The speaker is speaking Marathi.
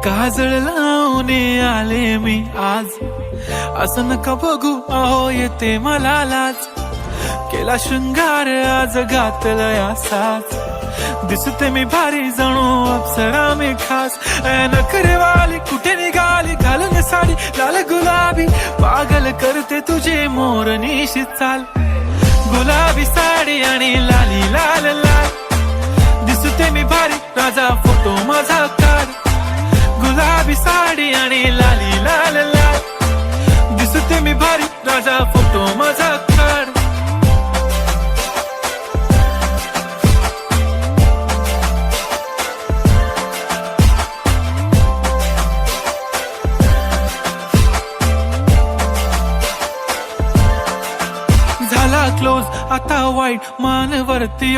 काजळ लावून आले मी आज, असं नका बघू अहो येते मला लाज. केला शृंगार आज घातलाय असाच, दिसते मी भारी जणू अप्सरा मी खास. नखरेवाली कुठे निघाली घालून साडी लाल गुलाबी, पागल करते तुझे मोरनीशी चाल. गुलाबी साडी आणि लाली लाल लाल, दिसते मी भारी राजा फोटो माझा काढ. गुलाबी साडी आणि लाली लाल लाल, दिसते मी भारी राजा फोटो माझा काढ. झाला क्लोज आता वाईट मान वरती